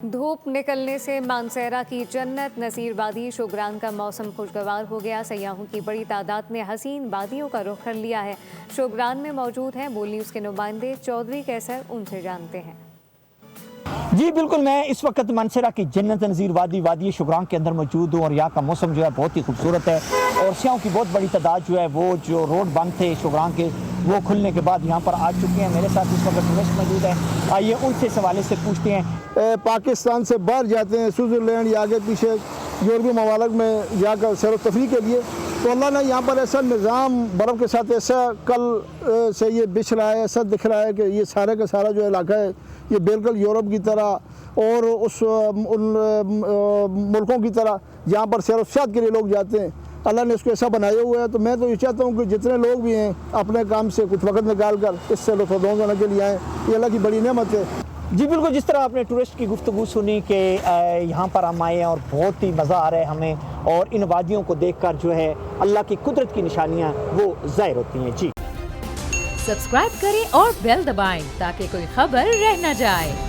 धूप निकलने से मानसेरा की जन्नत नसीर वादी शोग्रान का मौसम खुशगवार हो गया। सयाहों की बड़ी तादाद ने हसीन वादियों का रुख कर लिया है। शोग्रान में मौजूद हैं बोल न्यूज़ के नुमाइंदे चौधरी कैसर, उनसे जानते हैं। जी बिल्कुल, मैं इस वक्त मानसेरा की जन्नत नज़ीर वादी शोग्रान के अंदर मौजूद हूँ और यहाँ का मौसम जो है बहुत ही खूबसूरत है और सियाहों की बहुत बड़ी तादाद जो है वो जो रोड बंद थे शोग्रान के वो खुलने के बाद यहाँ पर आ चुके हैं। मेरे साथ इस वक्त टूरिस्ट मौजूद है, आइए उनसे इस हवाले से पूछते हैं। पाकिस्तान से बाहर जाते हैं स्विट्ज़रलैंड या आगे पीछे यूरोपीय ममालिक में जाकर सैर व तफरीह के लिए, तो अल्लाह ने यहाँ पर ऐसा निज़ाम बर्फ़ के साथ ऐसा कल से ये बिछ रहा है, ऐसा दिख रहा है कि ये सारे का सारा जो इलाका है ये बिल्कुल यूरोप की तरह और उन मुल्कों की तरह जहाँ पर सैर व सियाहत के लिए लोग जाते हैं, अल्लाह ने इसको ऐसा बनाया हुआ है। तो मैं तो ये चाहता हूँ कि जितने लोग भी हैं अपने काम से कुछ वक्त निकाल कर इससे लुत्फ़ के लिए आएँ, ये अल्लाह की बड़ी नेमत है। जी बिल्कुल, जिस तरह आपने टूरिस्ट की गुफ्तगू सुनी कि यहाँ पर हम आए हैं और बहुत ही मज़ा आ रहा है हमें और इन वादियों को देखकर जो है अल्लाह की कुदरत की निशानियाँ वो ज़ाहिर होती हैं। जी सब्सक्राइब करें और बेल दबाएं ताकि कोई खबर रह न जाए।